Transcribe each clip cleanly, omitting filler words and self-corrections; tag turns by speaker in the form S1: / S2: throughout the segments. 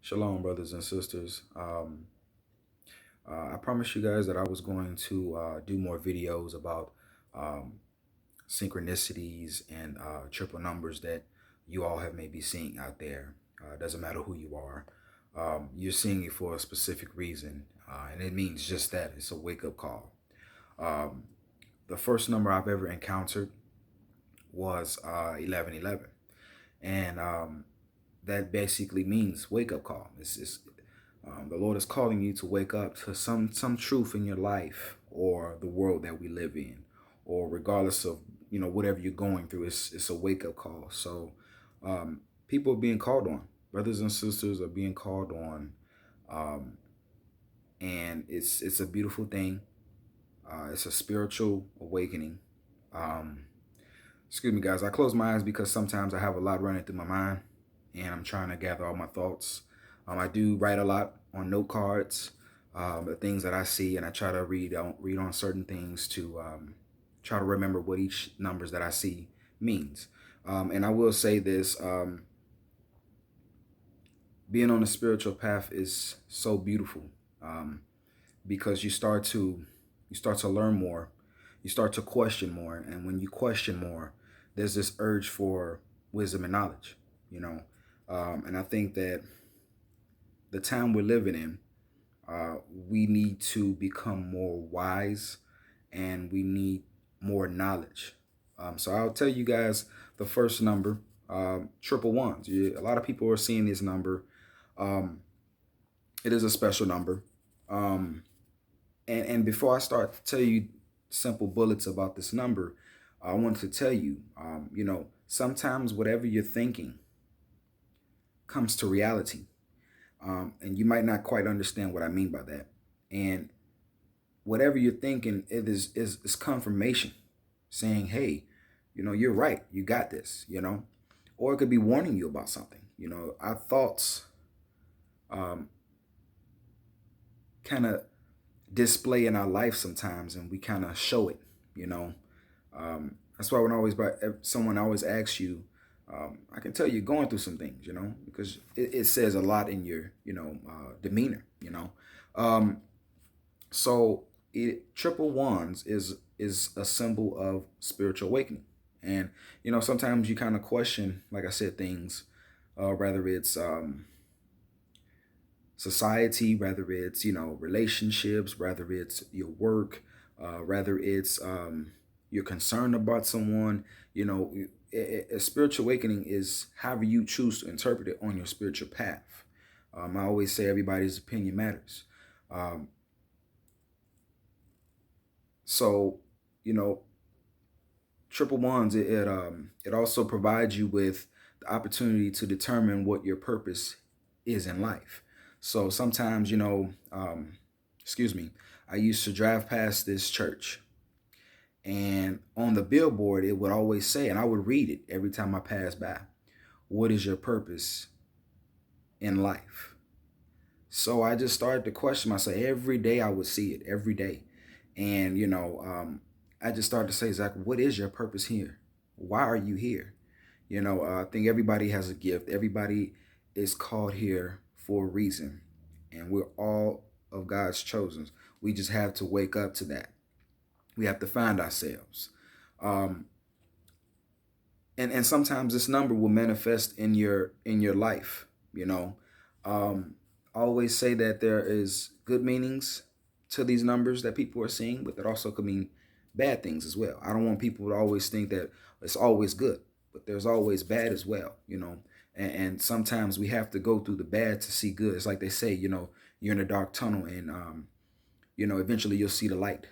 S1: Shalom, brothers and sisters. I promised you guys that I was going to do more videos about um, synchronicities and triple numbers that you all have maybe seen out there. Doesn't matter who you are. You're seeing it for a specific reason, and it means just that. It's a wake-up call. Um, the first number I've ever encountered was 1111, and that basically means wake-up call. The Lord is calling you to wake up to some truth in your life or the world that we live in, or regardless of whatever you're going through. It's a wake up call. So people are being called on. Brothers and sisters are being called on, and it's a beautiful thing. It's a spiritual awakening. Um, Excuse me, guys. I close my eyes because sometimes I have a lot running through my mind, and I'm trying to gather all my thoughts. I do write a lot on note cards, the things that I see, and I try to read on certain things to try to remember what each numbers that I see means. And I will say this: being on a spiritual path is so beautiful, because you start to learn more, you start to question more, and when you question more, there's this urge for wisdom and knowledge, you know. And I think that the time we're living in, we need to become more wise, and we need more knowledge. So I'll tell you guys the first number, triple ones. A lot of people are seeing this number. Um, it is a special number. Um, and before I start to tell you simple bullets about this number, I want to tell you, sometimes whatever you're thinking comes to reality. And you might not quite understand what I mean by that. And whatever you're thinking, it is confirmation saying, hey, you're right. You got this. Or it could be warning you about something. Our thoughts kind of display in our life sometimes, and we kind of show it, you know. That's why someone always asks you, I can tell you're going through some things, because it says a lot in your, demeanor. So triple wands is a symbol of spiritual awakening. And, sometimes you kind of question, like I said, things, whether it's society, whether it's, relationships, whether it's your work, whether it's you're concerned about someone, a spiritual awakening is however you choose to interpret it on your spiritual path. I always say everybody's opinion matters. So, triple wands, it also provides you with the opportunity to determine what your purpose is in life. So sometimes, excuse me, I used to drive past this church, and on the billboard, it would always say, and I would read it every time I passed by, what is your purpose in life? So I just started to question myself. Every day I would see it, every day. And, I just started to say, Zach, what is your purpose here? Why are you here? I think everybody has a gift. Everybody is called here for a reason. And we're all of God's chosen. We just have to wake up to that. We have to find ourselves. And sometimes this number will manifest in your life. I always say that there is good meanings to these numbers that people are seeing, but that also could mean bad things as well. I don't want people to always think that it's always good, but there's always bad as well, and sometimes we have to go through the bad to see good. It's like they say, you're in a dark tunnel, and eventually you'll see the light.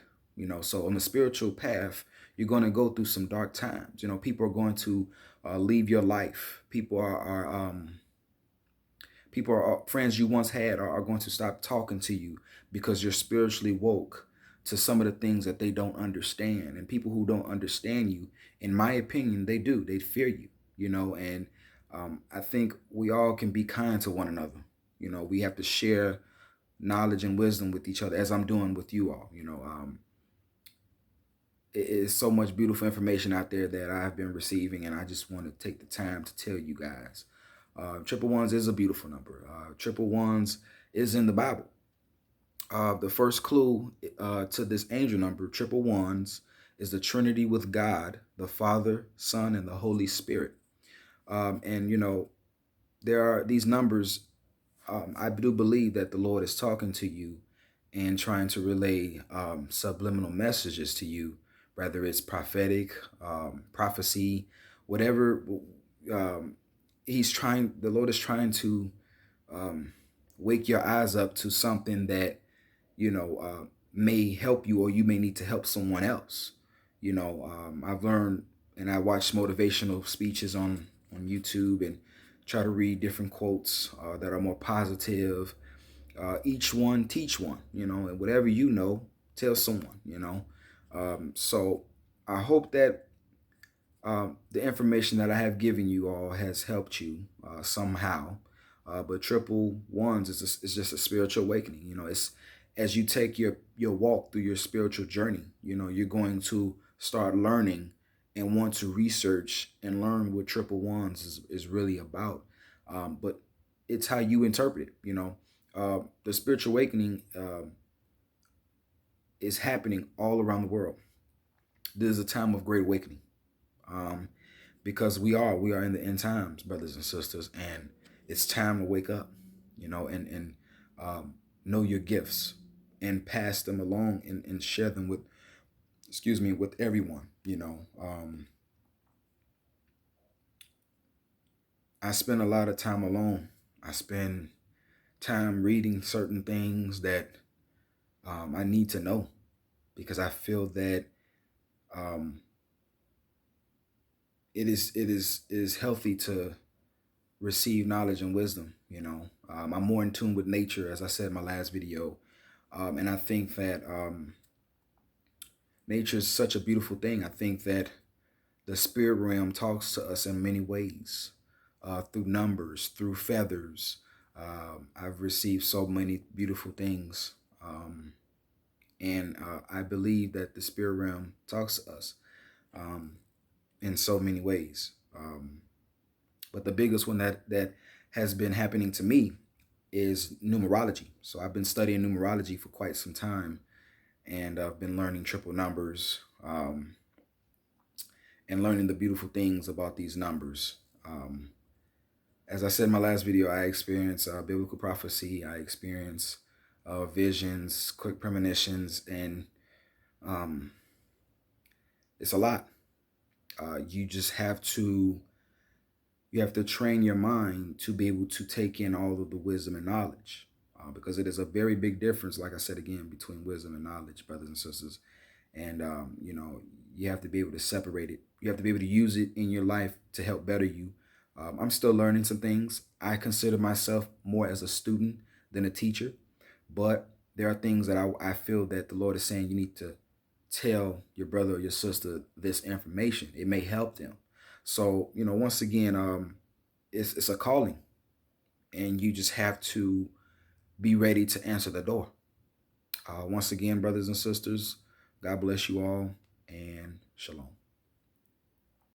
S1: So on the spiritual path, you're going to go through some dark times. People are going to leave your life. People are friends you once had are going to stop talking to you because you're spiritually woke to some of the things that they don't understand. And people who don't understand you, in my opinion, they do. They fear you, and I think we all can be kind to one another. We have to share knowledge and wisdom with each other, as I'm doing with you all. It is so much beautiful information out there that I've been receiving, and I just want to take the time to tell you guys. Triple ones is a beautiful number. Triple ones is in the Bible. The first clue to this angel number, triple ones, is the Trinity with God, the Father, Son, and the Holy Spirit. And there are these numbers. I do believe that the Lord is talking to you and trying to relay subliminal messages to you, whether it's prophetic, prophecy, whatever. The Lord is trying to wake your eyes up to something that may help you, or you may need to help someone else. I've learned, and I watch motivational speeches on YouTube and try to read different quotes that are more positive. Each one teach one, and whatever tell someone. So I hope that the information that I have given you all has helped you somehow. But triple ones is just a spiritual awakening. It's as you take your walk through your spiritual journey, you're going to start learning and want to research and learn what triple ones is really about. But it's how you interpret it. The spiritual awakening is happening all around the world. This is a time of great awakening. Because we are in the end times, brothers and sisters, and it's time to wake up, and know your gifts and pass them along and share them with everyone. I spend a lot of time alone. I spend time reading certain things that I need to know, because I feel that it is healthy to receive knowledge and wisdom. I'm more in tune with nature, as I said in my last video, and I think that nature is such a beautiful thing. I think that the spirit realm talks to us in many ways, through numbers, through feathers. I've received so many beautiful things, and I believe that the spirit realm talks to us in so many ways. But the biggest one that has been happening to me is numerology. So I've been studying numerology for quite some time, and I've been learning triple numbers, and learning the beautiful things about these numbers. As I said in my last video, I experience biblical prophecy. I experience visions, quick premonitions, and it's a lot. You just have to train your mind to be able to take in all of the wisdom and knowledge, because it is a very big difference, like I said again, between wisdom and knowledge, brothers and sisters. And you have to be able to separate it. You have to be able to use it in your life to help better you. I'm still learning some things. I consider myself more as a student than a teacher, but there are things that I feel that the Lord is saying you need to tell your brother or your sister this information. It may help them. So, once again, it's a calling, and you just have to be ready to answer the door. Once again, brothers and sisters, God bless you all, and shalom.